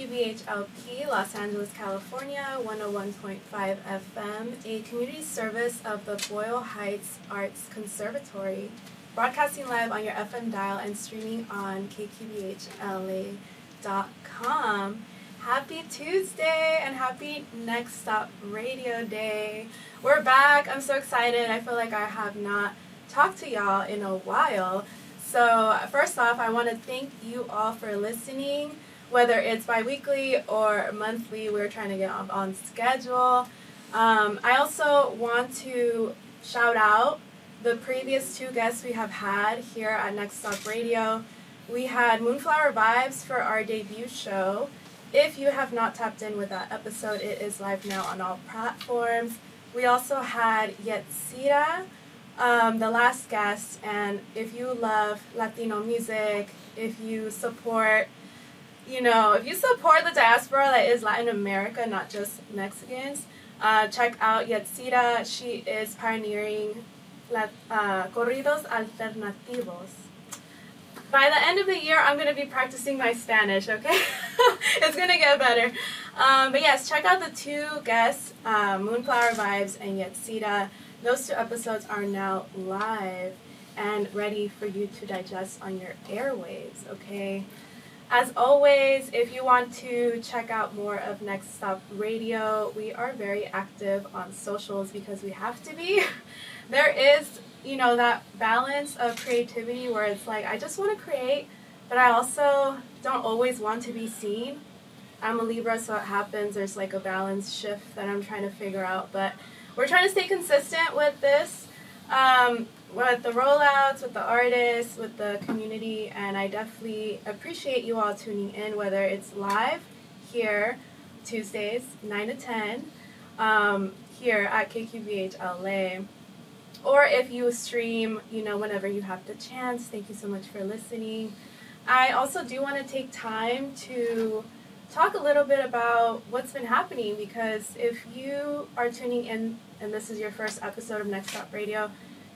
KQBHLP, Los Angeles, California, 101.5 FM, a community service of the Boyle Heights Arts Conservatory, broadcasting live on your FM dial and streaming on kqbhla.com. Happy Tuesday and happy Next Stop Radio Day. We're back. I'm so excited. I feel like I have not talked to y'all in a while. So first off, I want to thank you all for listening, whether it's bi-weekly or monthly. We're trying to get on schedule. I also want to shout out the previous two guests we have had here at Next Stop Radio. We had Moonflower Vibes for our debut show. If you have not tapped in with that episode, it is live now on all platforms. We also had Yetzira, the last guest, and if you love Latino music, if you support the diaspora that is Latin America, not just Mexicans, check out Yetzira. She is pioneering corridos alternativos. By the end of the year, I'm going to be practicing my Spanish, okay? It's going to get better. But yes, check out the two guests, Moonflower Vibes and Yetzira. Those two episodes are now live and ready for you to digest on your airwaves, okay? As always, if you want to check out more of Next Stop Radio, we are very active on socials because we have to be. There is, that balance of creativity where it's like, I just want to create, but I also don't always want to be seen. I'm a Libra, so it happens. There's like a balance shift that I'm trying to figure out, but we're trying to stay consistent with this, with the rollouts, with the artists, with the community, and I definitely appreciate you all tuning in, whether it's live here, Tuesdays, 9 to 10, here at KQBHLA, or if you stream, whenever you have the chance. Thank you so much for listening. I also do want to take time to talk a little bit about what's been happening, because if you are tuning in and this is your first episode of Next Stop Radio,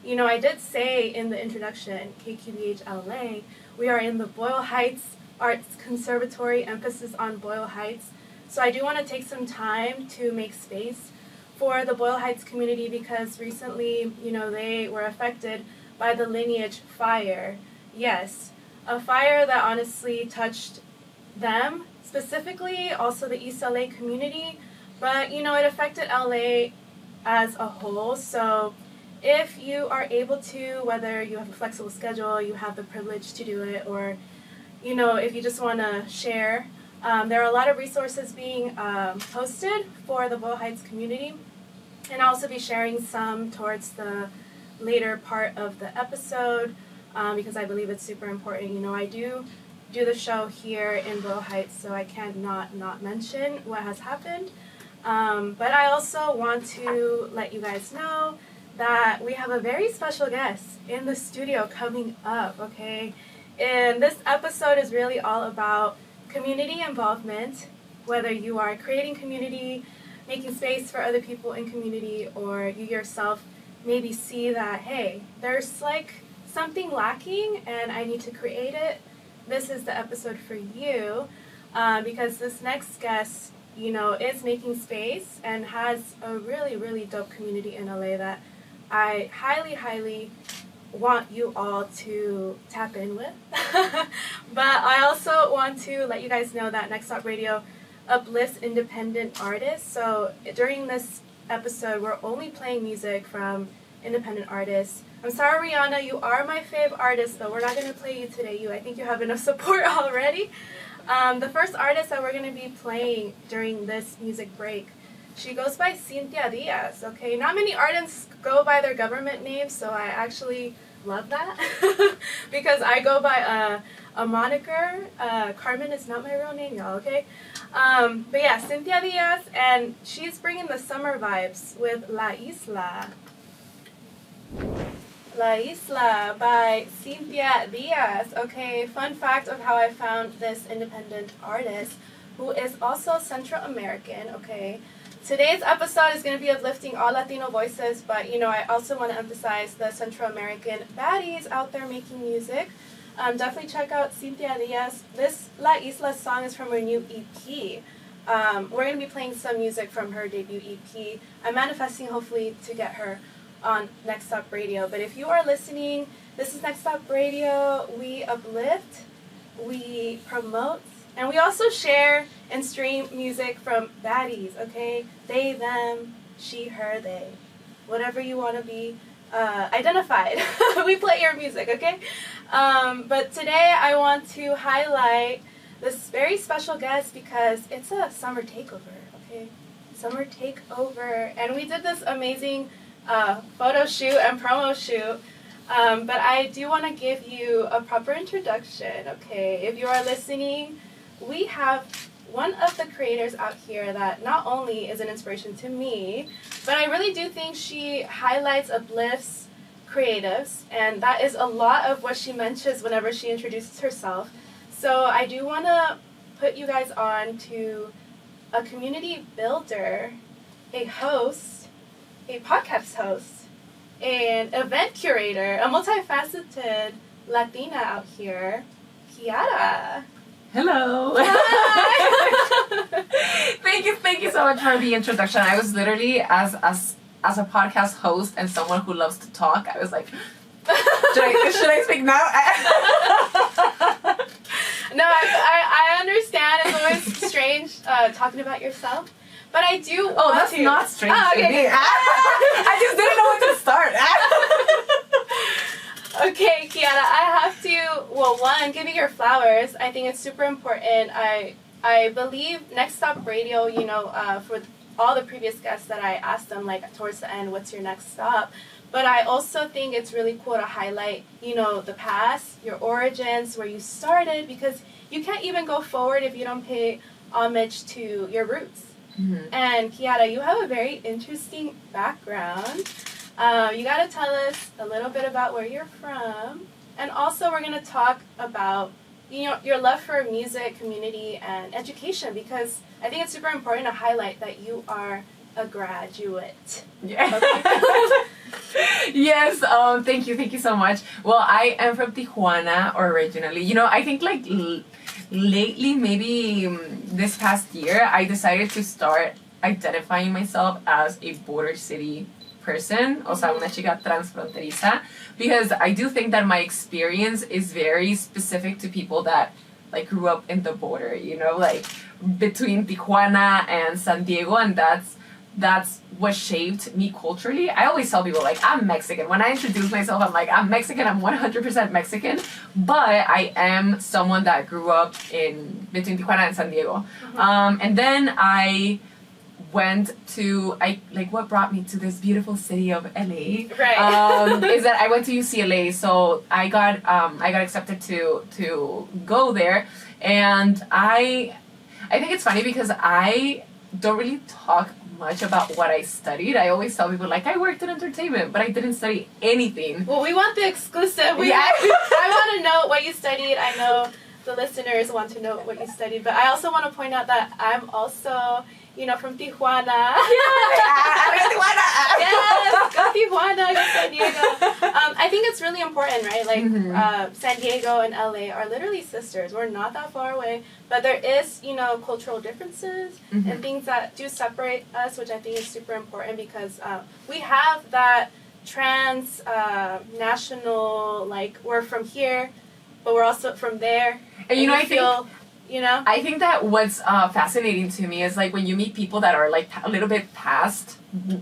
I did say in the introduction, KQBHLA, we are in the Boyle Heights Arts Conservatory, emphasis on Boyle Heights. So I do want to take some time to make space for the Boyle Heights community, because recently, they were affected by the Lineage fire. Yes, a fire that honestly touched them specifically, also the East LA community, but it affected LA as a whole. So if you are able to, whether you have a flexible schedule, you have the privilege to do it, or if you just want to share, there are a lot of resources being posted for the Boyle Heights community, and I'll also be sharing some towards the later part of the episode, because I believe it's super important. I do the show here in Boyle Heights, so I can't not mention what has happened. But I also want to let you guys know that we have a very special guest in the studio coming up, okay? And this episode is really all about community involvement, whether you are creating community, making space for other people in community, or you yourself maybe see that, hey, there's like something lacking and I need to create it. This is the episode for you, because this next guest, is making space and has a really, really dope community in LA that I highly, highly want you all to tap in with. But I also want to let you guys know that Next Stop Radio uplifts independent artists. So during this episode, we're only playing music from independent artists. I'm sorry, Rihanna, you are my fave artist, but we're not going to play you today. I think you have enough support already. The first artist that we're going to be playing during this music break, she goes by Cynthia Diaz, okay? Not many artists go by their government names, so I actually love that because I go by a moniker. Carmen is not my real name, y'all, okay? But yeah, Cynthia Diaz, and she's bringing the summer vibes with La Isla. La Isla by Cynthia Diaz. Okay, fun fact of how I found this independent artist, who is also Central American, okay? Today's episode is going to be uplifting all Latino voices, but, I also want to emphasize the Central American baddies out there making music. definitely check out Cynthia Diaz. This La Isla song is from her new EP. We're going to be playing some music from her debut EP. I'm manifesting hopefully to get her on Next Stop Radio. But if you are listening, this is Next Stop Radio. We uplift, we promote, and we also share and stream music from baddies, okay? They, them, she, her, they. Whatever you want to be identified. We play your music, okay? But today I want to highlight this very special guest because it's a summer takeover, okay? Summer takeover. And we did this amazing photo shoot and promo shoot. But I do want to give you a proper introduction, okay? If you are listening, we have one of the creators out here that not only is an inspiration to me, but I really do think she highlights, uplifts creatives, and that is a lot of what she mentions whenever she introduces herself. So I do want to put you guys on to a community builder, a host, a podcast host, an event curator, a multifaceted Latina out here, Kiara. Hello. Hi. Thank you so much for the introduction. I was literally as a podcast host and someone who loves to talk, I was like, should I speak now? No, I understand. It's always strange talking about yourself. But I do Oh, that's not strange to me. Okay. I just didn't know where to start. Okay, Kiara, I have to, well, one, give you your flowers. I think it's super important. I believe Next Stop Radio, for all the previous guests that I asked them, like, towards the end, what's your next stop? But I also think it's really cool to highlight, the past, your origins, where you started, because you can't even go forward if you don't pay homage to your roots. Mm-hmm. And Kiara, you have a very interesting background. You got to tell us a little bit about where you're from. And also we're going to talk about, your love for music, community, and education, because I think it's super important to highlight that you are a graduate. Yeah. Okay. Yes, thank you so much. Well, I am from Tijuana originally. I think like lately, maybe this past year, I decided to start identifying myself as a border city person, o sea, una chica transfronteriza, because I do think that my experience is very specific to people that like grew up in the border, like between Tijuana and San Diego, and that's what shaped me culturally. I always tell people, like, I'm Mexican. When I introduce myself, I'm like, I'm Mexican, I'm 100% Mexican, but I am someone that grew up between Tijuana and San Diego. Mm-hmm. And then I went to, what brought me to this beautiful city of LA, right. Is that I went to UCLA, so I got accepted to go there, and I think it's funny because I don't really talk much about what I studied. I always tell people, like, I worked in entertainment, but I didn't study anything. Well, we want the exclusive. I want to know what you studied. I know the listeners want to know what you studied, but I also want to point out that I'm also, from Tijuana. Yes, go Tijuana, go San Diego. I think it's really important, right? Like, mm-hmm. San Diego and LA are literally sisters. We're not that far away, but there is, cultural differences, mm-hmm. and things that do separate us, which I think is super important because we have that national, like, we're from here, but we're also from there. And I think that what's fascinating to me is, like, when you meet people that are, like, a little bit past,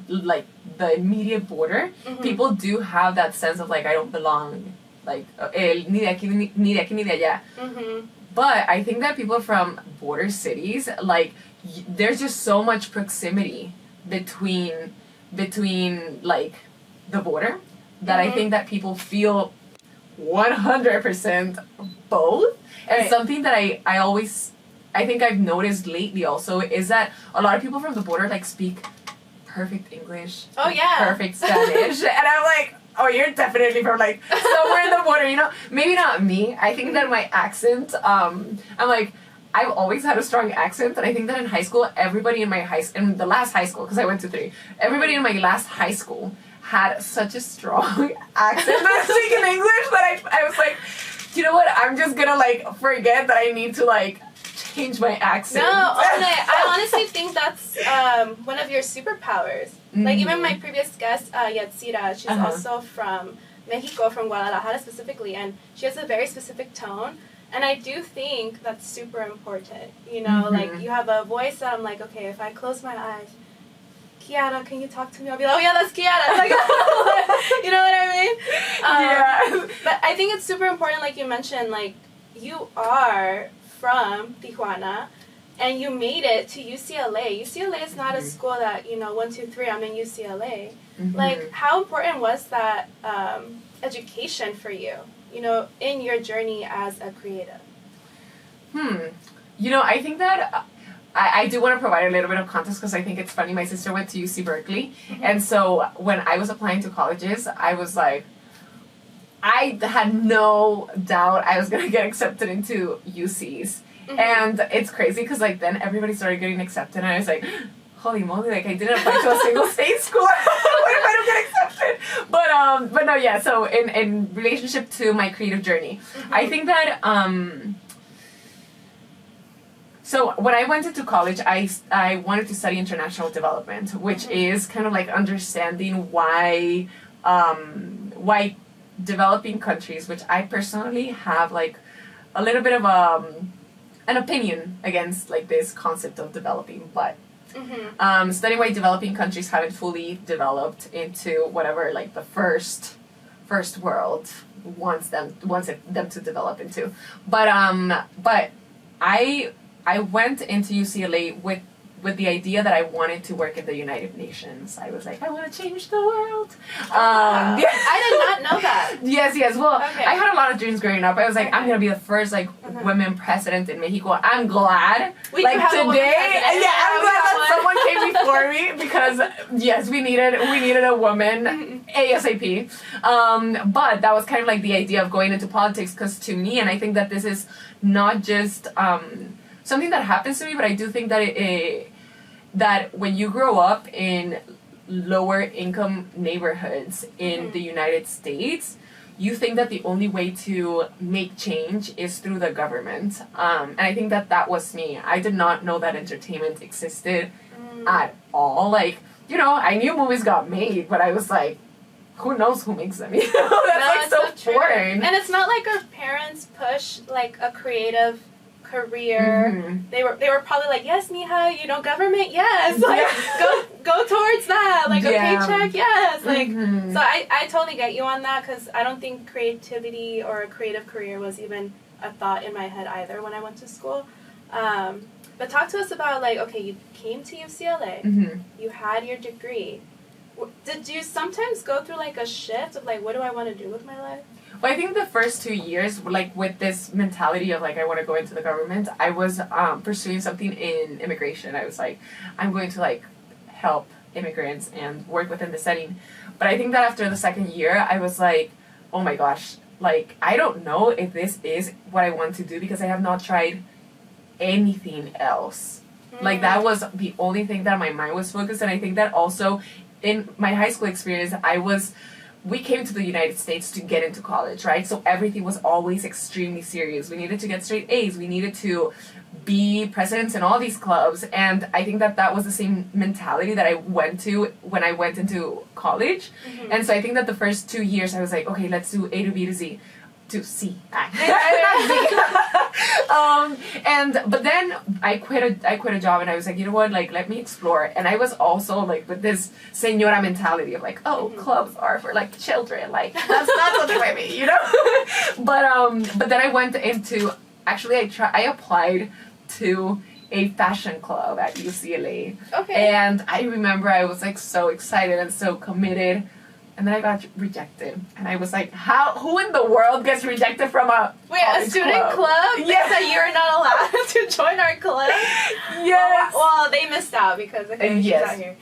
like, the immediate border, mm-hmm. people do have that sense of, like, I don't belong, like, ni de aquí ni de allá. Mm-hmm. But I think that people from border cities, like, there's just so much proximity between like, the border that mm-hmm. I think that people feel 100% both. And right. Something that I think I've noticed lately also is that a lot of people from the border, like, speak perfect English. Oh, yeah. Perfect Spanish. And I'm like, oh, you're definitely from, like, somewhere in the border, Maybe not me. I think that my accent, I'm like, I've always had a strong accent, and I think that in high school, everybody in in the last high school, because I went to 3, everybody in my last high school had such a strong accent that speaking English that I was like, you know what? I'm just gonna like forget that I need to like change my accent. No, I honestly think that's one of your superpowers. Like even my previous guest, Yatsira, she's also from Mexico, from Guadalajara specifically, and she has a very specific tone. And I do think that's super important. You know, like you have a voice that I'm like, okay, if I close my eyes, Kiara, can you talk to me? I'll be like, oh yeah, that's Kiara. Like, you know what I mean? Yeah. But I think it's super important, like you mentioned, like you are from Tijuana, and you made it to UCLA. UCLA is not a school that, you know, 1, 2, 3, I'm in UCLA. Like, how important was that education for you, you know, in your journey as a creative? You know, I think that I do want to provide a little bit of context because I think it's funny. My sister went to UC Berkeley, and so when I was applying to colleges, I was like, I had no doubt I was going to get accepted into UCs. And it's crazy because like then everybody started getting accepted, and I was like, holy moly, like I didn't apply to a single state school. What if I don't get accepted? But no, yeah, so in relationship to my creative journey, I think that so when I went into college, I wanted to study international development, which is kind of like understanding why developing countries, which I personally have like a little bit of an opinion against like this concept of developing, but studying why developing countries haven't fully developed into whatever like the first world wants them to develop into. But I went into UCLA with the idea that I wanted to work at the United Nations. I was like, I want to change the world. I did not know that. Yes. Well, I had a lot of dreams growing up. I was like, I'm gonna be the first like women president in Mexico. I'm glad. Like today, I'm glad that someone came before me because yes, we needed a woman ASAP. But that was kind of like the idea of going into politics because to me, and I think that this is not just something that happens to me, but I do think that that when you grow up in lower income neighborhoods in the United States, you think that the only way to make change is through the government. And I think that was me. I did not know that entertainment existed at all. Like, you know, I knew movies got made, but I was like, who knows who makes them? You know, that's like so foreign. And it's not like our parents push like a creative career. They were probably like, yes, mija, you know, government, yes, like go towards that, like a paycheck, yes, like so I totally get you on that because I don't think creativity or a creative career was even a thought in my head either when I went to school. But talk to us about like, okay, you came to UCLA, you had your degree. Did you sometimes go through like a shift of like, what do I want to do with my life? Well, I think the first 2 years, like with this mentality of like I want to go into the government, I was pursuing something in immigration. I was like, I'm going to like help immigrants and work within the setting. But I think that after the second year, I was like, oh my gosh, like I don't know if this is what I want to do because I have not tried anything else. Like that was the only thing that my mind was focused. And I think that also in my high school experience, we came to the United States to get into college, right? So everything was always extremely serious. We needed to get straight A's. We needed to be presidents in all these clubs. And I think that was the same mentality that I went to when I went into college. And so I think that the first 2 years I was like, okay, let's do A to B to Z. To C. But then I quit a job and I was like, you know what, like let me explore. And I was also like with this señora mentality of like, oh, clubs are for like children, like that's not something for me, you know. But then I went into I applied to a fashion club at UCLA. And I remember I was like so excited and so committed. And then I got rejected. And I was like, who in the world gets rejected from a student club? Yes. That you're not allowed to join our club? Yes. Well, they missed out because she's out here.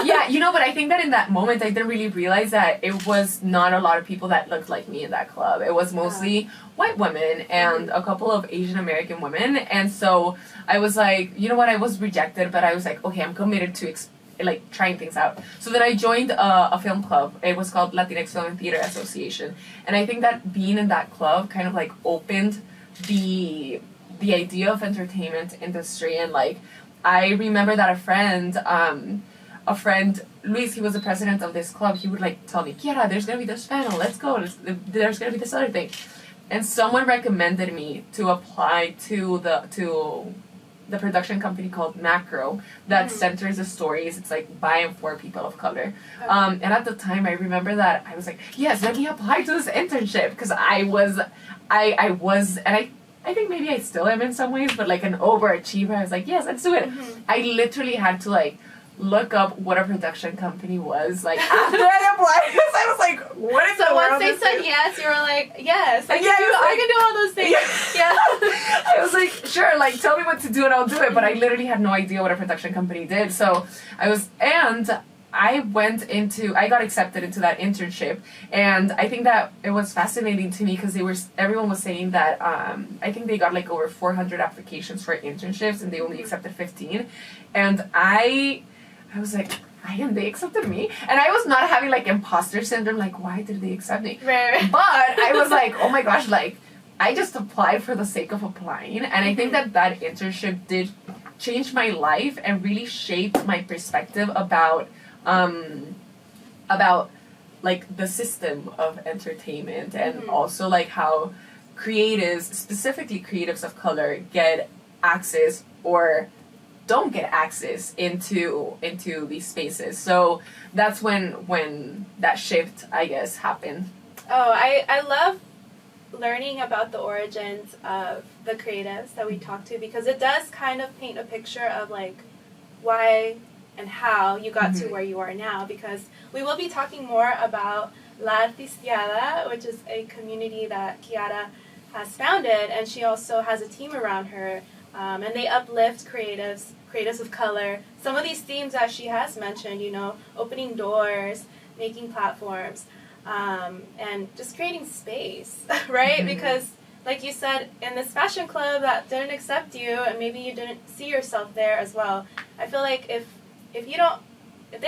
Yeah, you know, but I think that in that moment I didn't really realize that it was not a lot of people that looked like me in that club. It was mostly white women and a couple of Asian American women. And so I was like, you know what, I was rejected, but I was like, okay, I'm committed to like trying things out. So then I joined a film club. It was called Latinx Film and Theater Association, and I think that being in that club kind of like opened the idea of entertainment industry. And like I remember that a friend Luis, he was the president of this club. He would like tell me, Kiara, there's gonna be this panel. Let's go. There's gonna be this other thing, and someone recommended me to apply to the production company called Macro that centers the stories. It's like by and for people of color. And at the time, I remember that I was like, yes, let me apply to this internship, because I was, and I think maybe I still am in some ways, but like an overachiever. I was like, yes, let's do it. I literally had to like look up what a production company was, like after I applied, because I was like, what is so once they said yes, you were like, yes, I can do all those things. Yeah. I was like, sure, like tell me what to do and I'll do it. But I literally had no idea what a production company did. So I got accepted into that internship, and I think that it was fascinating to me because everyone was saying that I think they got like over 400 applications for internships and they only accepted 15, and I was like, they accepted me? And I was not having like imposter syndrome, like why did they accept me? Right. But I was like, oh my gosh, like I just applied for the sake of applying. And I think that internship did change my life and really shaped my perspective about like the system of entertainment, and also like how creatives, specifically creatives of color, get access or don't get access into these spaces. So that's when that shift, I guess, happened. Oh, I love learning about the origins of the creatives that we talk to, because it does kind of paint a picture of like why and how you got to where you are now, because we will be talking more about La Artisteada, which is a community that Kiara has founded, and she also has a team around her, and they uplift creatives of color. Some of these themes that she has mentioned, opening doors, making platforms, and just creating space, right? Because like you said, in this fashion club that didn't accept you, and maybe you didn't see yourself there as well, I feel like if they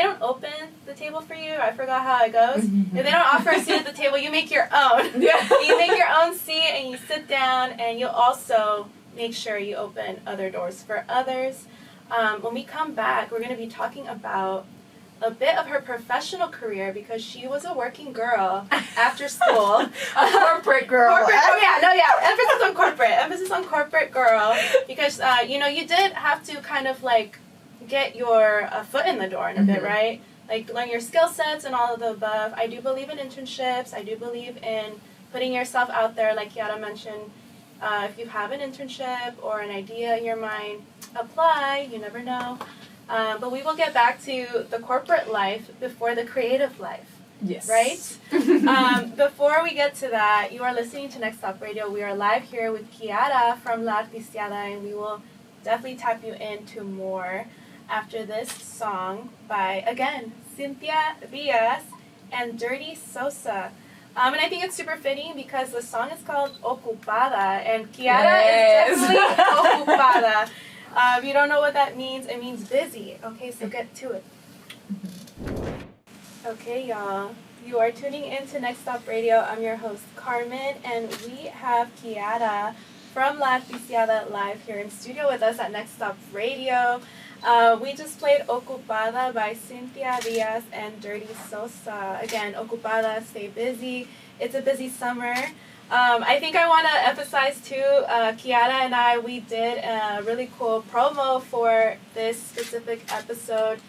don't open the table for you, I forgot how it goes. If they don't offer a seat at the table, you make your own. Yeah. You make your own seat and you sit down, and you'll also make sure you open other doors for others. When we come back, we're going to be talking about a bit of her professional career, because she was a working girl after school. A corporate girl. Emphasis on corporate girl, because, you did have to kind of like get your foot in the door in a bit, right? Like learn your skill sets and all of the above. I do believe in internships. I do believe in putting yourself out there, like Kiara mentioned. If you have an internship or an idea in your mind, apply. You never know. But we will get back to the corporate life before the creative life. Yes. Right? Before we get to that, you are listening to Next Stop Radio. We are live here with Kiara from La Artisteada, and we will definitely tap you into more after this song by, again, Cynthia Diaz and Dirty Sosa. And I think it's super fitting because the song is called Ocupada, and Kiara is definitely ocupada. If you don't know what that means, it means busy. Okay, so get to it. Okay, y'all. You are tuning in to Next Stop Radio. I'm your host, Carmen, and we have Kiara from La Artisteada live here in studio with us at Next Stop Radio. We just played Ocupada by Cynthia Diaz and Dirty Sosa. Again, Ocupada, stay busy. It's a busy summer. I think I want to emphasize too, Kiara and I, we did a really cool promo for this specific episode.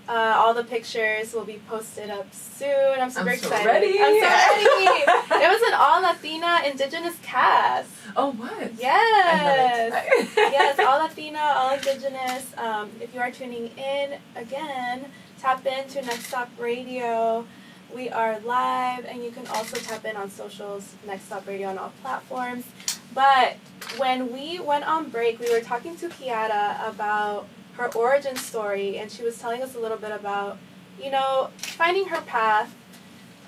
All the pictures will be posted up soon. I'm super excited. Ready. I'm so ready. It was an all Latina Indigenous cast. Oh, what? Yes. Yes, all Latina, all Indigenous. If you are tuning in, again, tap into Next Stop Radio. We are live, and you can also tap in on socials, Next Stop Radio on all platforms. But when we went on break, we were talking to Kiara about her origin story, and she was telling us a little bit about, finding her path,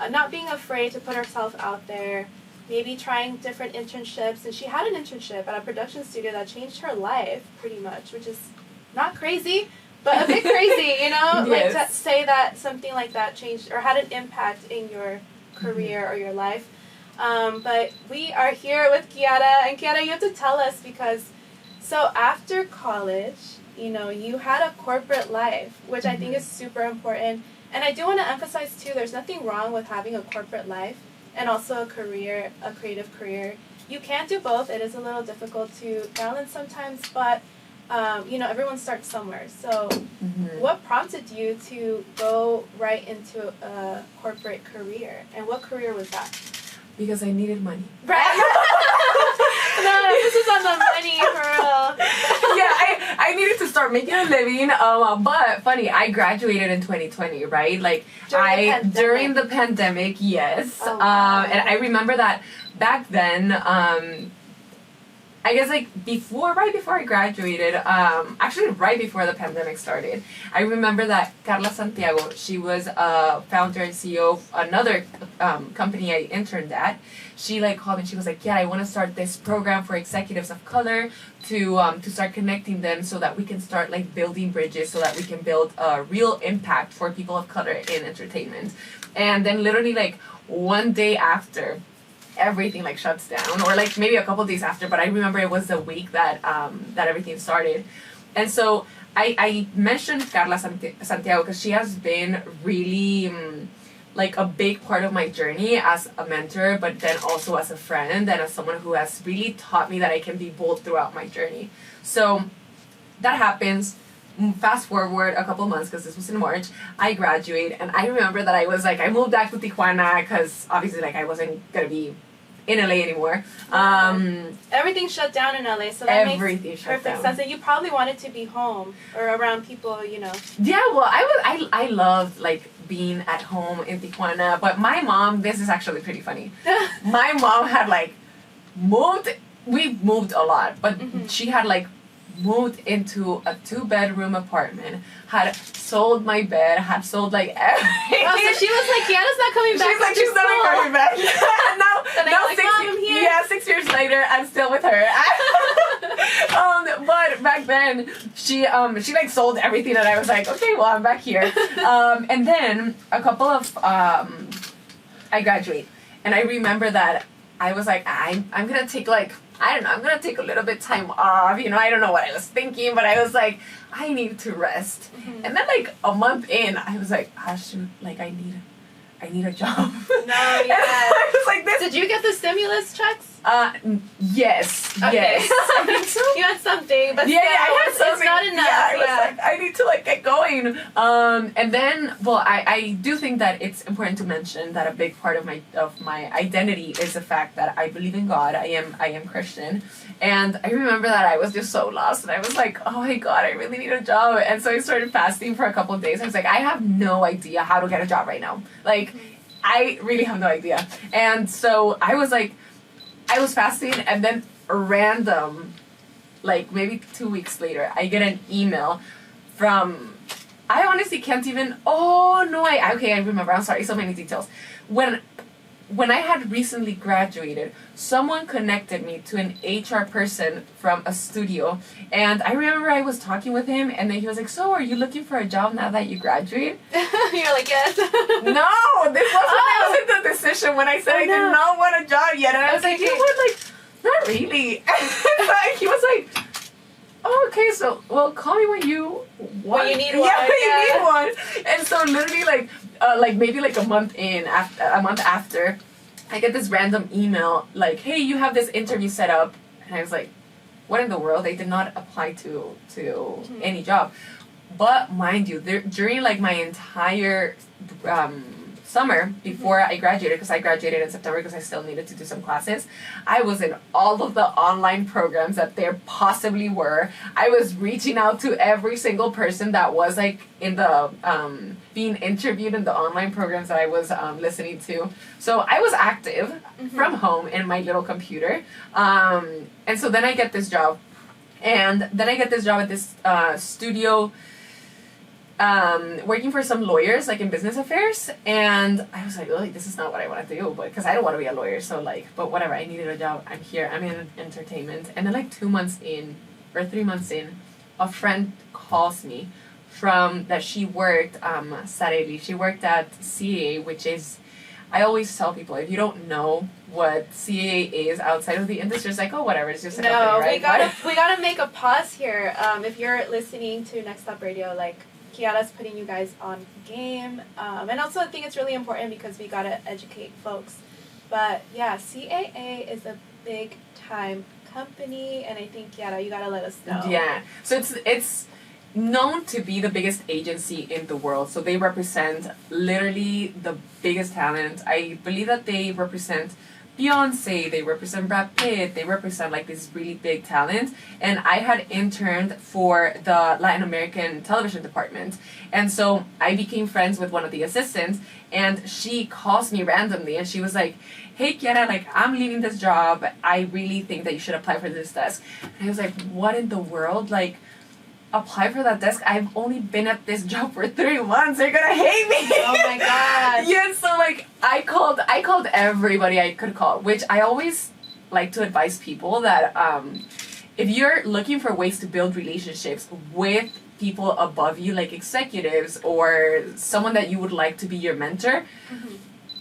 not being afraid to put herself out there, maybe trying different internships. And she had an internship at a production studio that changed her life pretty much, which is not crazy, but a bit crazy, you know? Yes. Like to say that something like that changed or had an impact in your career or your life. But we are here with Kiara, and Kiara, you have to tell us because, so after college, you know, you had a corporate life, which I think is super important. And I do want to emphasize too, there's nothing wrong with having a corporate life and also a career, a creative career. You can't do both. It is a little difficult to balance sometimes, but you know, everyone starts somewhere. So what prompted you to go right into a corporate career? And what career was that? Because I needed money. Right. No, this is on the money, girl. Yeah, I needed to start making a living. But funny, I graduated in 2020, right? Like during the pandemic, yes. Oh, wow. And I remember that back then, I guess like right before I graduated, actually right before the pandemic started, I remember that Carla Santiago, she was a founder and CEO of another company I interned at. She like called me and she was like, yeah, I want to start this program for executives of color to start connecting them so that we can start like building bridges so that we can build a real impact for people of color in entertainment. And then literally like one day after, everything like shuts down, or like maybe a couple days after, but I remember it was the week that that everything started. And so I mentioned Carla Santiago because she has been really like a big part of my journey as a mentor, but then also as a friend and as someone who has really taught me that I can be bold throughout my journey. So that happens. Fast forward a couple months, because this was in March, I graduate, and I remember that I was like, I moved back to Tijuana because obviously like I wasn't gonna be in LA anymore. Everything shut down in LA, so that Everything makes shut perfect down. sense. And you probably wanted to be home or around people, you know. Yeah, well, I loved like being at home in Tijuana, but my mom, this is actually pretty funny. My mom had like we moved a lot, but she had like moved into a 2-bedroom apartment, had sold my bed, had sold like everything. Oh, so she was like, Kiana's not coming back. She's like, she's not coming back. now like, Mom, I'm here. Yeah, 6 years later, I'm still with her. But back then, she like sold everything, and I was like, okay, well, I'm back here. And then a couple of I graduate, and I remember that I was like, I'm gonna take like, I don't know, I'm gonna take a little bit time off, you know, I don't know what I was thinking, but I was like, I need to rest. And then like a month in, I was like, ah shoot, like I need a job. No, yeah. I was like, this. Did you get the stimulus checks? Yes, Okay. yes. I think so. You had something, but Yeah, still, I had something. it's not enough. Yeah, I was like, I need to like get going. And then, well, I do think that it's important to mention that a big part of my identity is the fact that I believe in God. I am Christian, and I remember that I was just so lost, and I was like, oh my God, I really need a job. And so I started fasting for a couple of days. I was like, I have no idea how to get a job right now. Like, I really have no idea. And so I was like, I was fasting, and then random, like maybe 2 weeks later, I get an email from, I honestly can't even, okay, I remember, I'm sorry, so many details. When I had recently graduated, someone connected me to an HR person from a studio, and I remember I was talking with him, and then he was like, so are you looking for a job now that you graduate? You're like, yes. No, this wasn't the decision when I said I did not want a job yet, and I was like, you know what, like, not really. And he was like, oh, okay, so, well, call me when you want. When you need one. Yeah, when you need one. And so literally, like maybe like a month after, I get this random email, like, hey, you have this interview set up. And I was like, what in the world? I did not apply to any job. But mind you, during like my entire summer before I graduated, because I graduated in September because I still needed to do some classes, I was in all of the online programs that there possibly were. I was reaching out to every single person that was like in the being interviewed in the online programs that I was listening to. So I was active from home in my little computer. And so then I get this job. And then I get this job at this studio, working for some lawyers, like in business affairs, and I was like, oh, this is not what I want to do, but because I don't want to be a lawyer, so like, but whatever, I needed a job, I'm here, I'm in entertainment. And then like 2 months in, or 3 months in, a friend calls me from that she worked, sadly, she worked at CA, which is, I always tell people, if you don't know what CA is outside of the industry, it's like, oh, whatever, it's just a company, right? we gotta make a pause here. If you're listening to Next Stop Radio, like, Kiara's putting you guys on game. And also I think it's really important because we gotta educate folks. But yeah, CAA is a big time company, and I think, Kiara, you gotta let us know. Yeah. So it's known to be the biggest agency in the world. So they represent literally the biggest talent. I believe that they represent Beyonce, they represent Brad Pitt, they represent like this really big talent. And I had interned for the Latin American television department. And so I became friends with one of the assistants, and she calls me randomly and she was like, hey Kiara, like, I'm leaving this job. I really think that you should apply for this desk. And I was like, what in the world? Like, apply for that desk? I've only been at this job for 3 months. They're gonna hate me. Oh my god. Yeah, so like I called everybody I could call, which I always like to advise people that if you're looking for ways to build relationships with people above you, like executives or someone that you would like to be your mentor,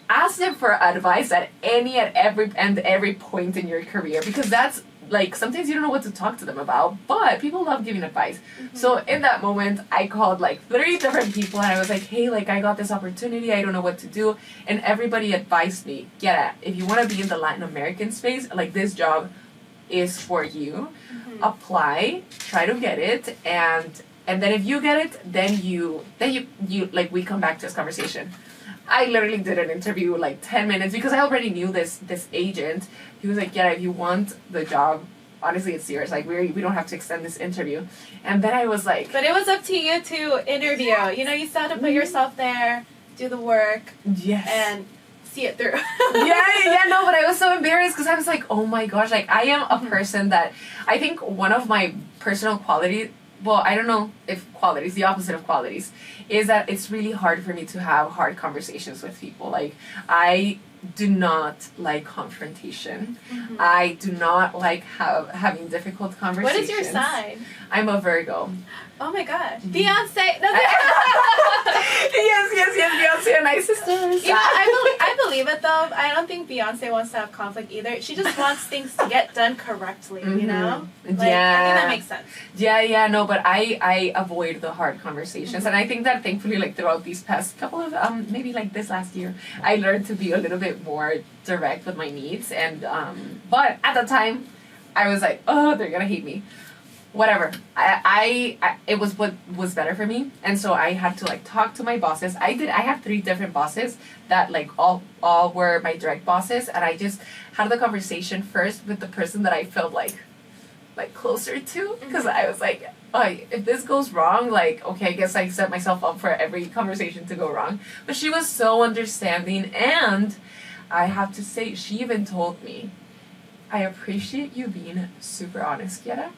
ask them for advice at every point in your career, because that's like, sometimes you don't know what to talk to them about, but people love giving advice. So in that moment, I called like 3 different people, and I was like, hey, like, I got this opportunity, I don't know what to do. And everybody advised me, yeah, if you want to be in the Latin American space, like, this job is for you. Apply, try to get it, and then if you get it, then you like, we come back to this conversation. I literally did an interview like 10 minutes because I already knew this agent. He was like, yeah, if you want the job, honestly, it's yours. Like, we don't have to extend this interview. And then I was like... But it was up to you to interview. You know, you still have to put yourself there, do the work. Yes. And see it through. No, but I was so embarrassed because I was like, oh my gosh, like, I am a person that... I think one of my personal qualities... Well, I don't know if qualities, the opposite of qualities, is that it's really hard for me to have hard conversations with people. Like, I do not like confrontation. I do not like having difficult conversations. What is your sign? I'm a Virgo. Oh my god. Beyonce. No, yes, Beyonce and I sisters. You know, I believe it though. I don't think Beyonce wants to have conflict either. She just wants things to get done correctly, you know? Like, I think that makes sense. No, but I avoid the hard conversations. And I think that thankfully, like, throughout these past couple of, maybe like this last year, I learned to be a little bit more direct with my needs. And, but at the time, I was like, oh, they're gonna hate me. Whatever. It was what was better for me, and so I had to like talk to my bosses. I had 3 different bosses that like all were my direct bosses, and I just had the conversation first with the person that I felt like closer to, because I was like, oh, if this goes wrong, like, okay, I guess I set myself up for every conversation to go wrong. But she was so understanding, and I have to say, she even told me, I appreciate you being super honest, Kiara.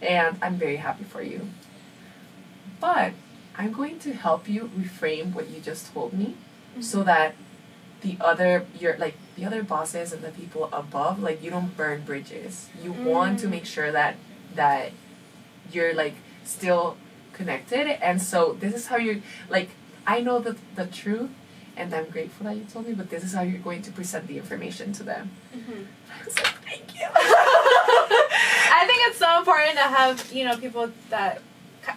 And I'm very happy for you. But I'm going to help you reframe what you just told me, so that the other bosses and the people above, like, you don't burn bridges. You want to make sure that you're like still connected. And so this is how you're like, I know the truth, and I'm grateful that you told me, but this is how you're going to present the information to them. I was like, thank you. I think it's so important to have, you know, people that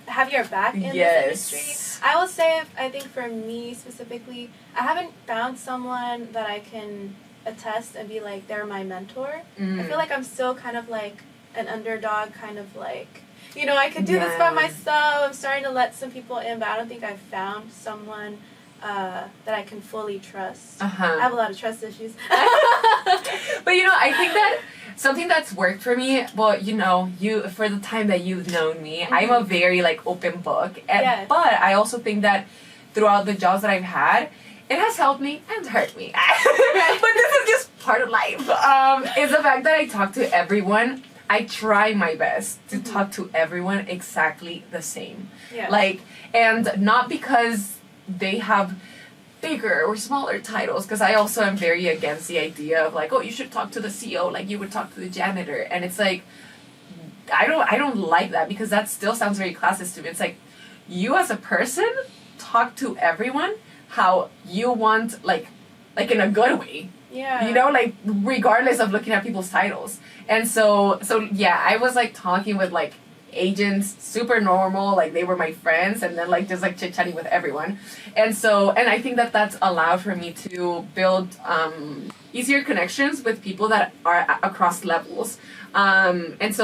have your back in this industry. I will say, I think for me specifically, I haven't found someone that I can attest and be like, they're my mentor. I feel like I'm still kind of like an underdog, kind of like, you know, I could do this by myself. I'm starting to let some people in, but I don't think I've found someone that I can fully trust. I have a lot of trust issues. But, you know, I think that something that's worked for me, well, you know, for the time that you've known me, I'm a very, like, open book. But I also think that throughout the jobs that I've had, it has helped me and hurt me. But this is just part of life. Is the fact that I talk to everyone. I try my best to talk to everyone exactly the same. Like, and not because they have bigger or smaller titles, because I also am very against the idea of like, oh, you should talk to the CEO like you would talk to the janitor. And it's like, I don't like that, because that still sounds very classist to me. It's like, you as a person talk to everyone how you want, like in a good way. Yeah. You know, like regardless of looking at people's titles. And so yeah, I was like talking with like agents, super normal, like they were my friends, and then like just like chit-chatting with everyone. And I think that that's allowed for me to build easier connections with people that are across levels. And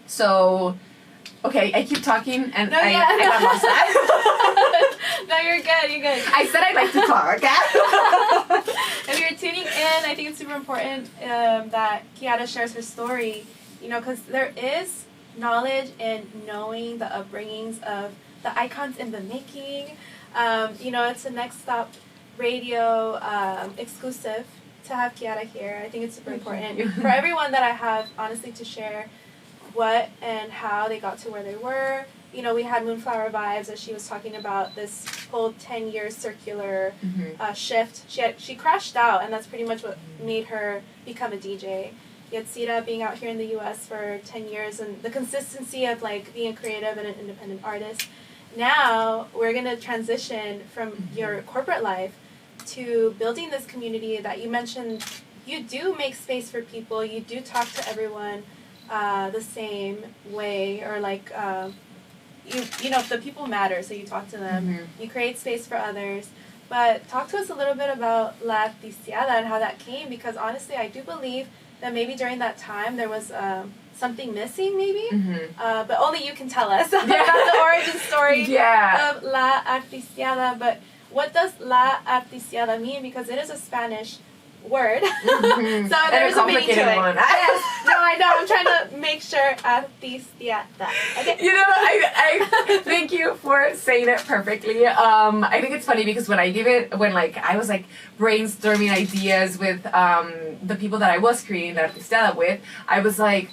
so okay, I keep talking and No, I got lost that. No, you're good. I said I like to talk. If you're tuning in, I think it's super important that Kiara shares her story, you know, because there is knowledge in knowing the upbringings of the icons in the making. You know, it's a Next Stop Radio exclusive to have Kiara here. I think it's super important for everyone that I have, honestly, to share what and how they got to where they were. You know, we had Moonflower vibes as she was talking about this whole 10-year circular shift. She crashed out, and that's pretty much what made her become a DJ. You had Sita being out here in the U.S. for 10 years, and the consistency of like being a creative and an independent artist. Now we're going to transition from your corporate life to building this community that you mentioned. You do make space for people. You do talk to everyone the same way, or like you know, the people matter, so you talk to them. You create space for others. But talk to us a little bit about La Artisteada and how that came, because honestly I do believe that maybe during that time there was something missing, maybe, but only you can tell us about the origin story of La Artisteada. But what does La Artisteada mean? Because it is a Spanish word. So there's a meaning to it. One. Yes. No, I know. I'm trying to make sure Artisteada. Okay. You know, I thank you for saying it perfectly. I think it's funny because when like I was like brainstorming ideas with the people that I was creating the Artisteada with, I was like,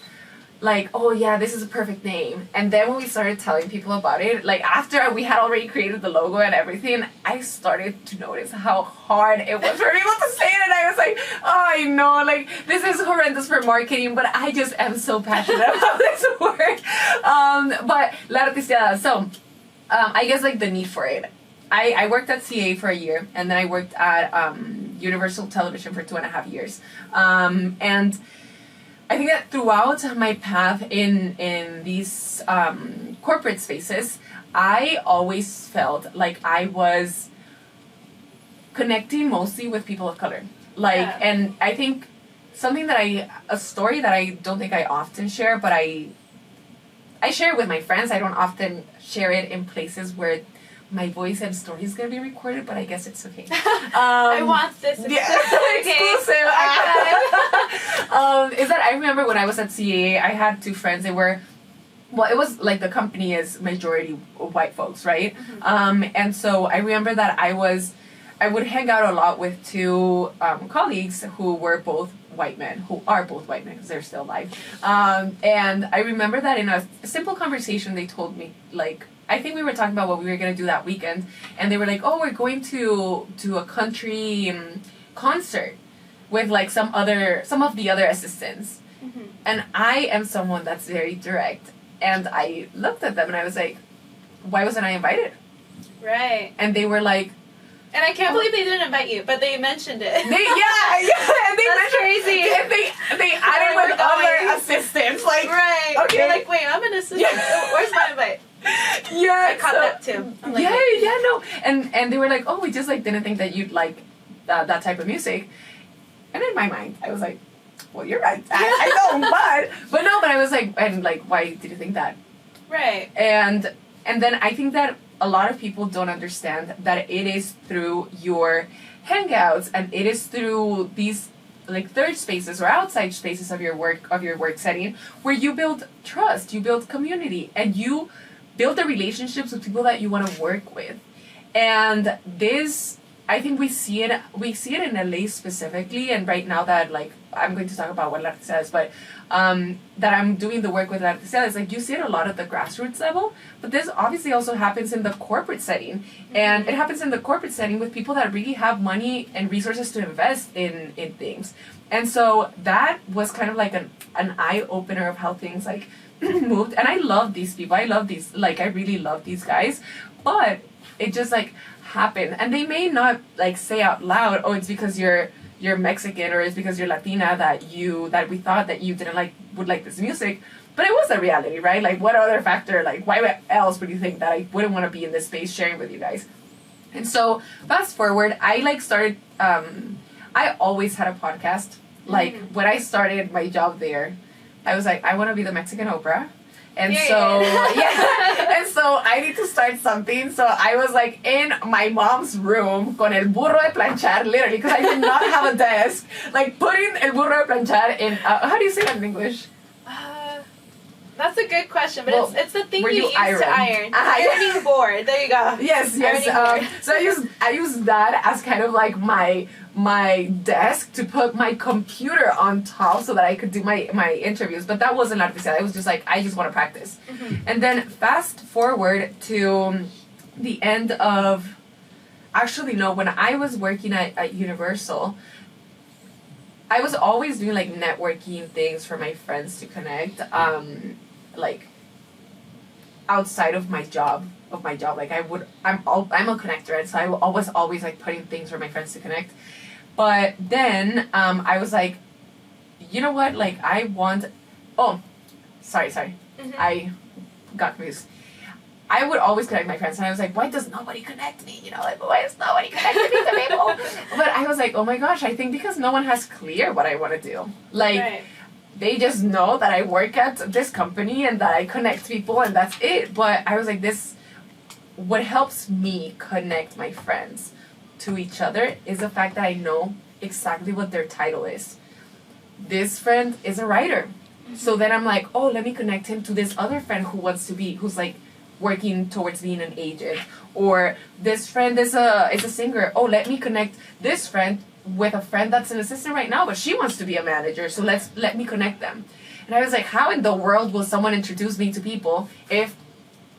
oh yeah, this is a perfect name. And then when we started telling people about it, like after we had already created the logo and everything, I started to notice how hard it was for people to say it. And I was like, oh, I know, like this is horrendous for marketing, but I just am so passionate about this word. But La Artisteada, so I guess like the need for it. I worked at CA for a year, and then I worked at Universal Television for 2.5 years. And I think that throughout my path in these corporate spaces, I always felt like I was connecting mostly with people of color. And I think a story that I don't think I often share, but I share it with my friends. I don't often share it in places where my voice and story is going to be recorded, but I guess it's okay. I want this exclusive. Is that I remember when I was at CA, I had two friends. They were, well, it was like the company is majority white folks, right? And so I remember that I would hang out a lot with two colleagues who were both white men, who are both white men because they're still alive. And I remember that in a simple conversation, they told me, like, I think we were talking about what we were going to do that weekend, and they were like, oh, we're going to a country concert with like some of the other assistants. And I am someone that's very direct, and I looked at them and I was like, why wasn't I invited? Right. And they were like, and I can't believe they didn't invite you, but they mentioned it. And they That's crazy. And they added with other assistants, like, right. Okay. You're like, wait, I'm an assistant. Where's my invite? Yeah, I caught that too. I'm like, no. And they were like, oh, we just like didn't think that you'd like that type of music. And in my mind, I was like, well, you're right. I know, but I was like, and like, why did you think that? Right. And then I think that a lot of people don't understand that it is through your hangouts and it is through these like third spaces or outside spaces of your work setting where you build trust, you build community, and you build the relationships with people that you want to work with. And this, I think we see it in LA specifically, and right now that like I'm going to talk about what La Artisteada is, but that I'm doing the work with La Artisteada, is like you see it a lot at the grassroots level, but this obviously also happens in the corporate setting, and it happens in the corporate setting with people that really have money and resources to invest in things. And so that was kind of like an eye opener of how things like moved, and I love these people. I love these, like, I really love these guys, but it just, like, happened. And they may not, like, say out loud, oh, it's because you're Mexican, or it's because you're Latina that we thought that you would like this music. But it was a reality, right? Like, what other factor, like, why else would you think that I wouldn't want to be in this space sharing with you guys? And so, fast forward, I, like, started, I always had a podcast. Like, when I started my job there, I was like, I want to be the Mexican Oprah. And so, yeah, and so I need to start something. So I was, like, in my mom's room con el burro de planchar, literally, because I did not have a desk. Like, putting el burro de planchar in, how do you say that in English? That's a good question, but it's the thing you use to iron. Ironing board. There you go. Yes. So I use that as kind of like my desk to put my computer on top so that I could do my interviews. But that wasn't Artisteada. It was just like, I just want to practice. And then fast forward to the end of, actually no, when I was working at Universal, I was always doing, like, networking things for my friends to connect, like, outside of my job. Like, I'm a connector, and so I was always, like, putting things for my friends to connect. But then, I was like, you know what, like, sorry, I got confused. I would always connect my friends, and I was like, why does nobody connect me? You know, like, why is nobody connecting me to people? But I was like, oh my gosh, I think because no one has clear what I want to do. Like, they just know that I work at this company and that I connect people, and that's it. But I was like, what helps me connect my friends to each other is the fact that I know exactly what their title is. This friend is a writer. So then I'm like, oh, let me connect him to this other friend who's like, working towards being an agent, or this friend is a singer. Oh, let me connect this friend with a friend that's an assistant right now, but she wants to be a manager. So let me connect them. And I was like, how in the world will someone introduce me to people if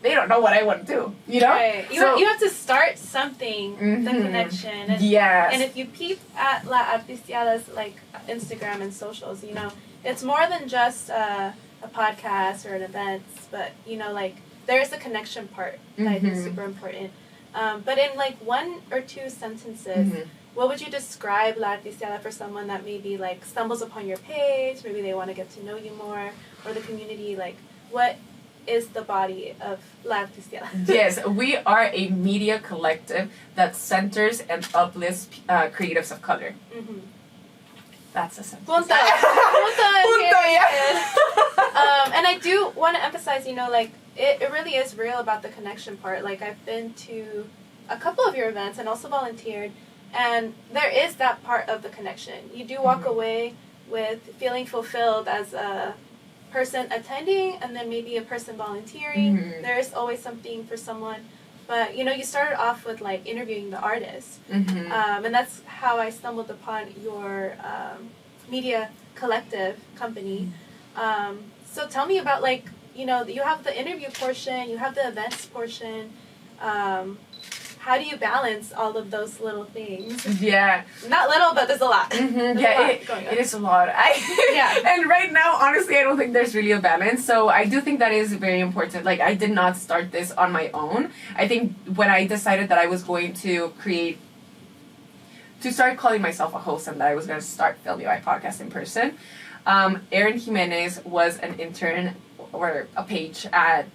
they don't know what I want to do? You know, right. You have to start something, the connection. And, and if you peep at La Artisteada's, like, Instagram and socials, you know, it's more than just a podcast or an event, but, you know, like, there's the connection part that I think is super important. But in, like, 1 or 2 sentences, what would you describe La Artisteada for someone that maybe, like, stumbles upon your page, maybe they want to get to know you more, or the community? Like, what is the body of La Artisteada? Yes, we are a media collective that centers and uplifts creatives of color. That's a sentence. Punto, yeah. And I do want to emphasize, you know, like, it really is real about the connection part. Like, I've been to a couple of your events and also volunteered, and there is that part of the connection. You do walk away with feeling fulfilled as a person attending, and then maybe a person volunteering. There is always something for someone. But, you know, you started off with, like, interviewing the artists. And that's how I stumbled upon your media collective company. So tell me about, like, you know, you have the interview portion, you have the events portion. How do you balance all of those little things? Yeah. Not little, but there's a lot. It is a lot. And right now, honestly, I don't think there's really a balance. So I do think that is very important. Like, I did not start this on my own. I think when I decided that I was going to start calling myself a host and that I was going to start filming my podcast in person, Erin Jimenez was an intern or a page at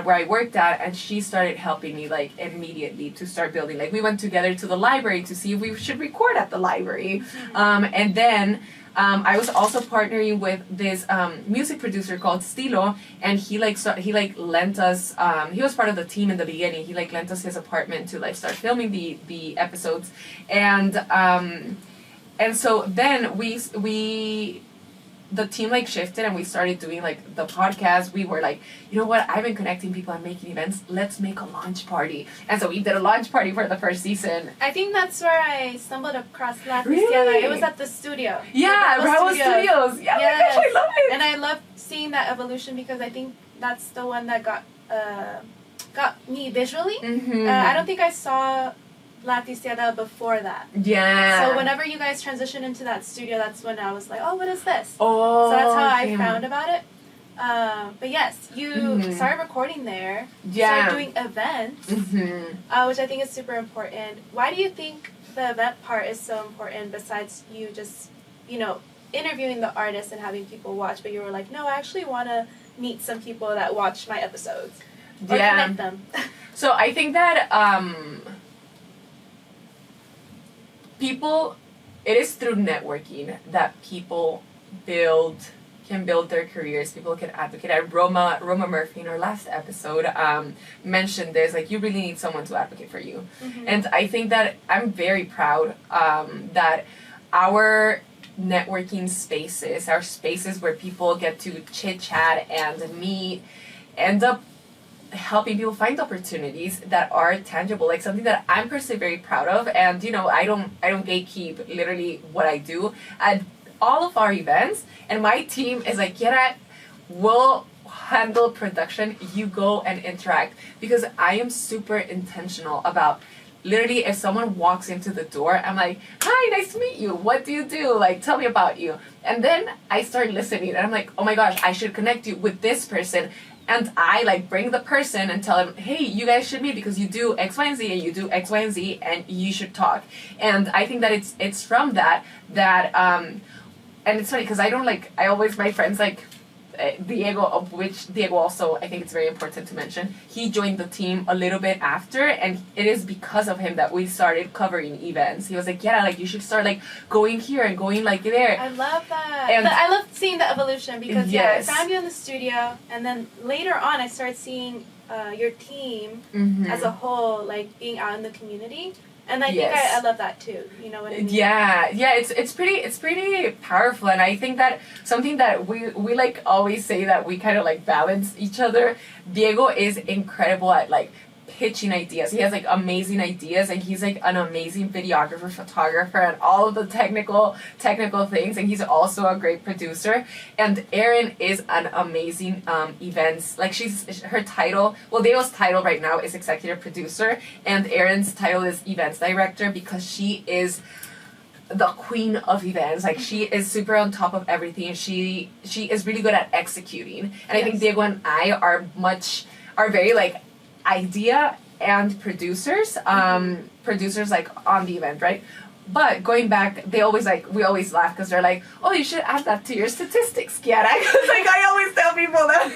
where I worked at, and she started helping me, like, immediately to start building. Like, we went together to the library to see if we should record at the library. And then I was also partnering with this music producer called Stilo, and he lent us, he was part of the team in the beginning. He, like, lent us his apartment to, like, start filming the episodes. And so then the team, like, shifted, and we started doing, like, the podcast. We were like, you know what, I've been connecting people and making events, let's make a launch party. And so we did a launch party for the first season. I think that's where I stumbled across La Artisteada. Really? It was at the studio. Yeah, Bravo Studios. Yeah, yes. Oh my gosh, I love it. And I love seeing that evolution, because I think that's the one that got me visually. I don't think I saw La Artisteada before that. Yeah. So whenever you guys transitioned into that studio, that's when I was like, oh, what is this? Oh, so that's how I found about it. But yes, you started recording there. Yeah. Started doing events, which I think is super important. Why do you think the event part is so important besides you just, interviewing the artists and having people watch, but you were like, no, I actually want to meet some people that watch my episodes or connect them? So I think that it is through networking that people can build their careers. People can advocate. And Roma Murphy in our last episode mentioned this, like, you really need someone to advocate for you. And I think that I'm very proud that our networking spaces, our spaces where people get to chit chat and meet, end up helping people find opportunities that are tangible, like something that I'm personally very proud of. And I don't gatekeep literally what I do at all of our events, and my team is like, Kiara, we'll handle production, you go and interact, because I am super intentional about literally, if someone walks into the door, I'm like, hi, nice to meet you. What do you do? Like, tell me about you. And then I start listening, and I'm like, oh my gosh, I should connect you with this person. And I, like, bring the person and tell them, hey, you guys should meet because you do X, Y, and Z, and you do X, Y, and Z, and you should talk. And I think that it's from that, and it's funny because my friends, like, Diego, of which Diego also, I think it's very important to mention, he joined the team a little bit after, and it is because of him that we started covering events. He was like, yeah, like, you should start, like, going here and going, like, there. I love that. And I love seeing the evolution because, I found you in the studio, and then later on I started seeing your team as a whole, like, being out in the community. And I think I love that too. You know what I mean? Yeah, it's pretty powerful, and I think that something that we like always say that we kind of like balance each other. Diego is incredible at like pitching ideas. He has like amazing ideas, and he's like an amazing videographer, photographer, and all of the technical things, and he's also a great producer. And Erin is an amazing events, like, her title, well, Diego's title right now is executive producer, and Erin's title is events director, because she is the queen of events. Like, she is super on top of everything. She is really good at executing, and I think Diego and I are very like idea and producers like on the event, right? But going back, we always laugh because they're like, oh, you should add that to your statistics, Kiara. Like, I always tell people that.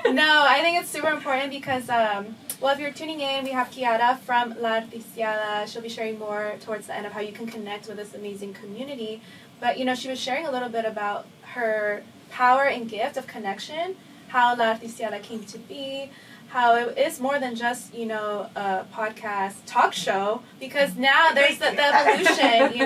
No, I think it's super important because if you're tuning in, we have Kiara from La Artisteada. She'll be sharing more towards the end of how you can connect with this amazing community. But she was sharing a little bit about her power and gift of connection, how La Artisteada came to be, how it is more than just, a podcast talk show, because now there's the evolution,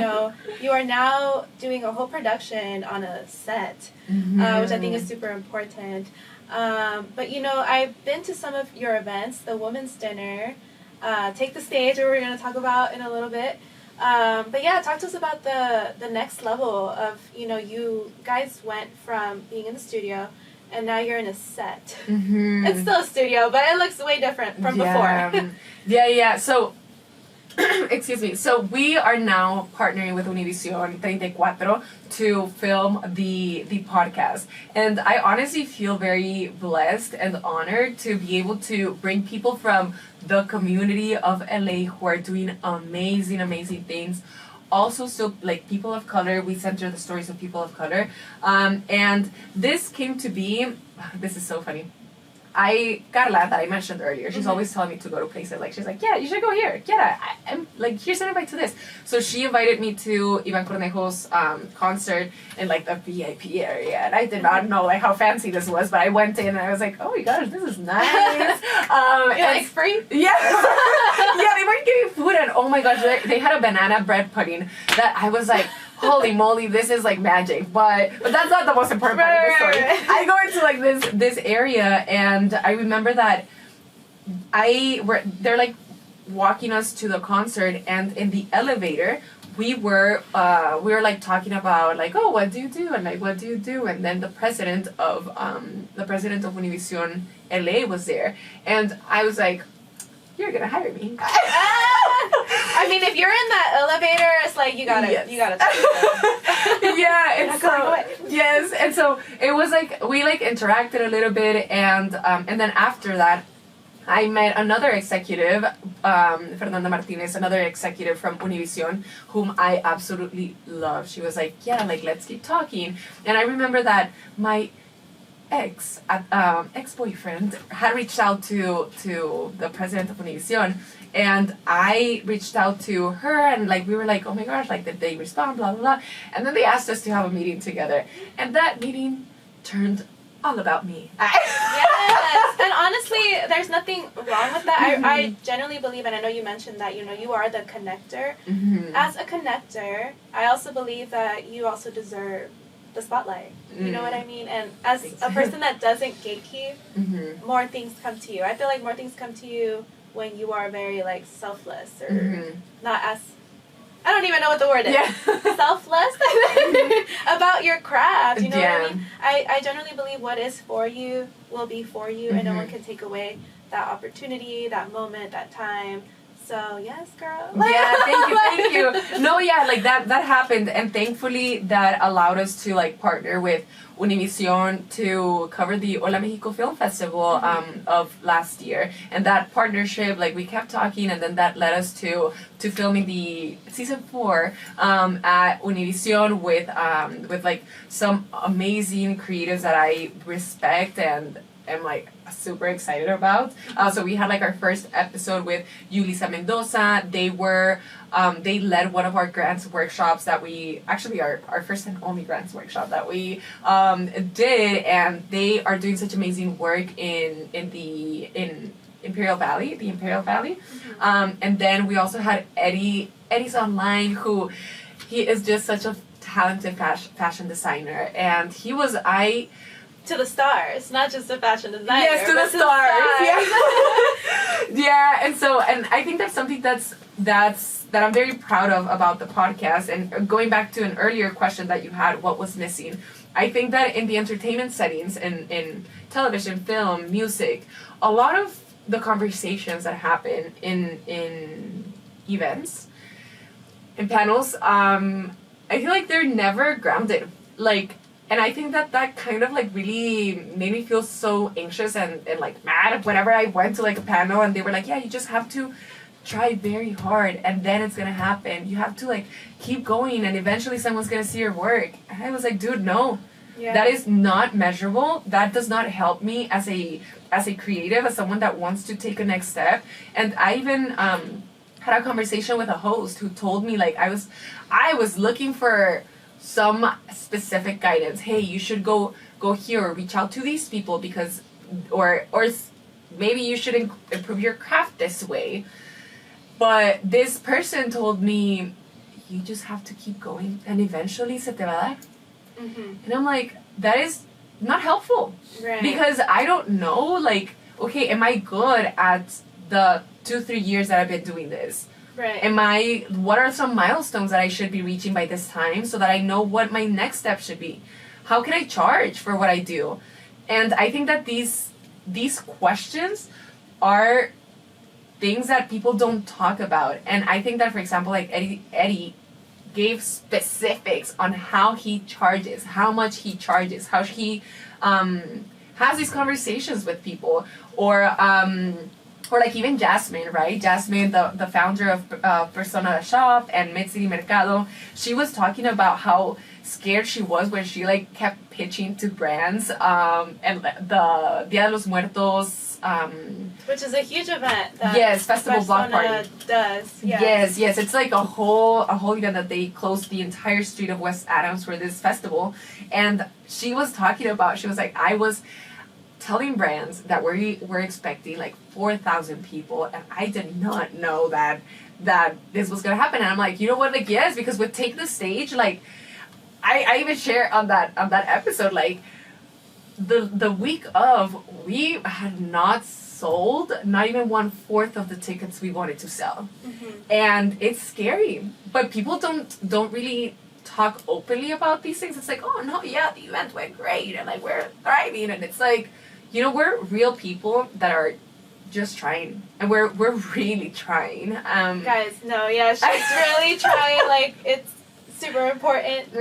you are now doing a whole production on a set, which I think is super important. But, I've been to some of your events, the Women's Dinner, Take the Stage, where we're going to talk about in a little bit. But yeah, talk to us about the next level of, you guys went from being in the studio, and now you're in a set. It's still a studio, but it looks way different from before. So, excuse me. So we are now partnering with Univision 34 to film the podcast. And I honestly feel very blessed and honored to be able to bring people from the community of LA who are doing amazing, amazing things. Also, so like people of color, we center the stories of people of color. And this came to be, this is so funny. Carla, that I mentioned earlier, she's always telling me to go to places. Like, she's like, yeah, you should go here. Yeah, I'm like, here's an invite to this. So she invited me to Ivan Cornejo's concert in like the VIP area, and I did not know like how fancy this was, but I went in and I was like, oh my gosh, this is nice. Like free? Yeah. Yeah, they weren't giving food, and oh my gosh, they had a banana bread pudding that I was like, holy moly, this is like magic. But that's not the most important part of the story. I go into like this area, and I remember that they're like walking us to the concert, and in the elevator we were like talking about like, oh, what do you do, and like, what do you do, and then the president of Univision LA was there, and I was like, you're gonna hire me. I mean, if you're in that elevator, it's like you gotta. Yeah, it's so Yes, and so it was like we like interacted a little bit, and then after that, I met another executive, Fernanda Martinez, another executive from Univision, whom I absolutely love. She was like, yeah, like let's keep talking, and I remember that my ex-boyfriend had reached out to the president of Univision, and I reached out to her, and like we were like, oh my gosh, like did they respond, blah blah blah, and then they asked us to have a meeting together, and that meeting turned all about me. Yes, and honestly, there's nothing wrong with that. I genuinely believe, and I know you mentioned that, you are the connector. Mm-hmm. As a connector, I also believe that you also deserve the spotlight. You know what I mean? And as a person that doesn't gatekeep, more things come to you. I feel like more things come to you when you are very like selfless or not as, I don't even know what the word is. Yeah. Selfless about your craft. You know what I mean? I generally believe what is for you will be for you, and no one can take away that opportunity, that moment, that time. So yes, girl. Yeah, thank you. No, yeah, like that happened, and thankfully that allowed us to like partner with Univision to cover the Hola Mexico Film Festival of last year, and that partnership, like we kept talking, and then that led us to filming the season 4 at Univision with like some amazing creatives that I respect and am like super excited about. So we had like our first episode with Yulisa Mendoza. They were they led one of our grants workshops that we actually our first and only grants workshop that we did, and they are doing such amazing work in Imperial Valley, and then we also had Eddie's online, who he is just such a talented fashion designer, and he was to the stars, not just a fashion designer. Yes, to the stars. Yeah, and I think that's something that I'm very proud of about the podcast. And going back to an earlier question that you had, what was missing? I think that in the entertainment settings, in television, film, music, a lot of the conversations that happen in events, in panels, I feel like they're never grounded. Like, and I think that kind of like really made me feel so anxious and like mad whenever I went to like a panel and they were like, yeah, you just have to try very hard and then it's gonna happen. You have to like keep going and eventually someone's gonna see your work. And I was like, dude, no. Yeah. That is not measurable. That does not help me as a creative, as someone that wants to take a next step. And I even had a conversation with a host who told me like I was looking for some specific guidance. Hey, you should go here or reach out to these people because or maybe you should improve your craft this way. But this person told me you just have to keep going and eventually se te va a dar. And I'm like, that is not helpful. Right. Because I don't know, like, okay, am I good at the 2-3 years that I've been doing this? Right. What are some milestones that I should be reaching by this time so that I know what my next step should be? How can I charge for what I do? And I think that these questions are things that people don't talk about. And I think that, for example, like Eddie gave specifics on how he charges, how much he charges, how he has these conversations with people, or like even Jasmine, right? Jasmine, the founder of Persona Shop and Mid-City Mercado, she was talking about how scared she was when she like kept pitching to brands, and the Dia de los Muertos, which is a huge event that festival block party does. Yes, it's like a whole event that they closed the entire street of West Adams for this festival. And she was talking about, she was like, I was telling brands that we're expecting like 4,000 people, and I did not know that this was gonna happen. And I'm like, you know what, like, yes, because with Take the Stage, like I even share on that episode, like the week of, we had not sold not even 1/4 of the tickets we wanted to sell. And it's scary, but people don't really talk openly about these things. It's like, oh no, yeah, the event went great and like we're thriving, and it's like, you know, we're real people that are just trying, and we're really trying. Guys, no, yeah, she's really trying. Like, it's super important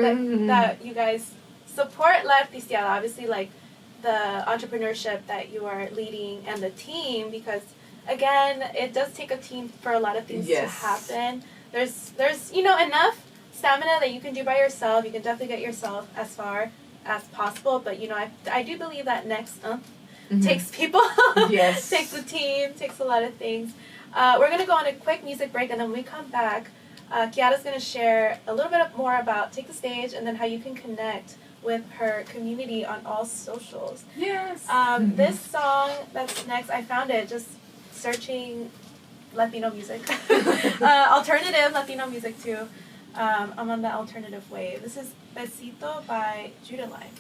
that you guys support La Artisteada, obviously, like the entrepreneurship that you are leading and the team, because again, it does take a team for a lot of things to happen. There's enough stamina that you can do by yourself. You can definitely get yourself as far as possible, but I do believe that next takes people. Yes. Takes a team, takes a lot of things. We're going to go on a quick music break, and then when we come back, Kiara's going to share a little bit more about Take the Stage and then how you can connect with her community on all socials. Yes. This song that's next, I found it just searching Latino music. Alternative Latino music too. I'm on the alternative wave. This is Besito by Judeline.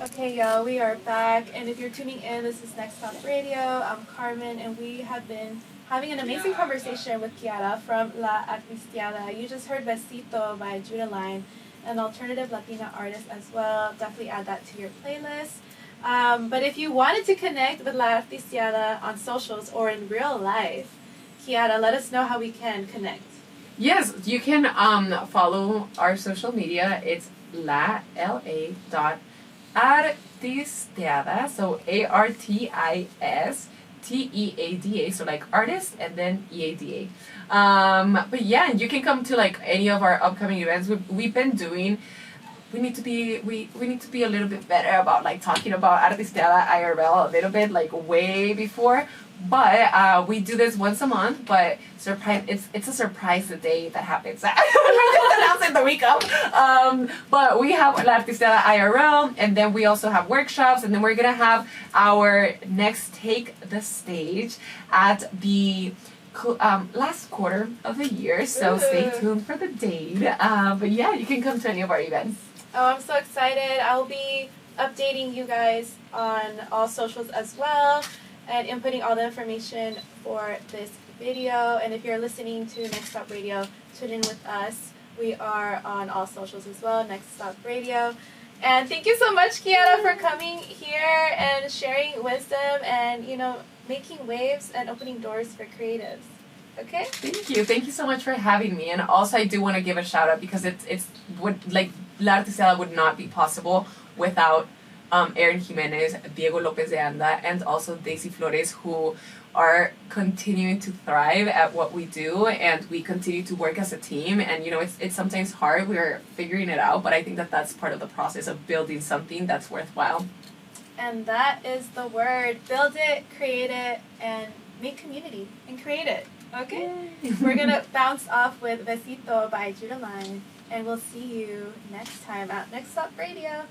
Okay, y'all, we are back, and if you're tuning in, this is Next Stop Radio. I'm Carmen, and we have been having an amazing conversation with Kiara from La Artisteada. You just heard Besito by Judeline, an alternative Latina artist as well. Definitely add that to your playlist. But if you wanted to connect with La Artisteada on socials or in real life, Kiara, let us know how we can connect. Yes, you can follow our social media. It's Artisteada, so ARTISTEADA, so like artist and then EADA. But yeah, you can come to like any of our upcoming events. We've been doing. We need to be a little bit better about like talking about Artisteada IRL a little bit like way before. But we do this once a month, but it's a surprise the day that happens. We just announce it the week of. But we have La Artisteada IRL, and then we also have workshops, and then we're gonna have our next Take the Stage at the last quarter of the year. So stay tuned for the date. But yeah, you can come to any of our events. Oh, I'm so excited. I'll be updating you guys on all socials as well, and inputting all the information for this video. And if you're listening to Next Stop Radio, tune in with us. We are on all socials as well, Next Stop Radio. And thank you so much, Kiara, for coming here and sharing wisdom and, making waves and opening doors for creatives. Okay? Thank you so much for having me. And also I do want to give a shout out because it's like La Artisteada would not be possible without Aaron Jimenez, Diego Lopez de Anda, and also Daisy Flores, who are continuing to thrive at what we do, and we continue to work as a team. And it's sometimes hard. We're figuring it out, but I think that that's part of the process of building something that's worthwhile. And that is the word. Build it, create it, and make community and create it. Okay? We're gonna bounce off with Besito by Judeline, and we'll see you next time at Next Stop Radio.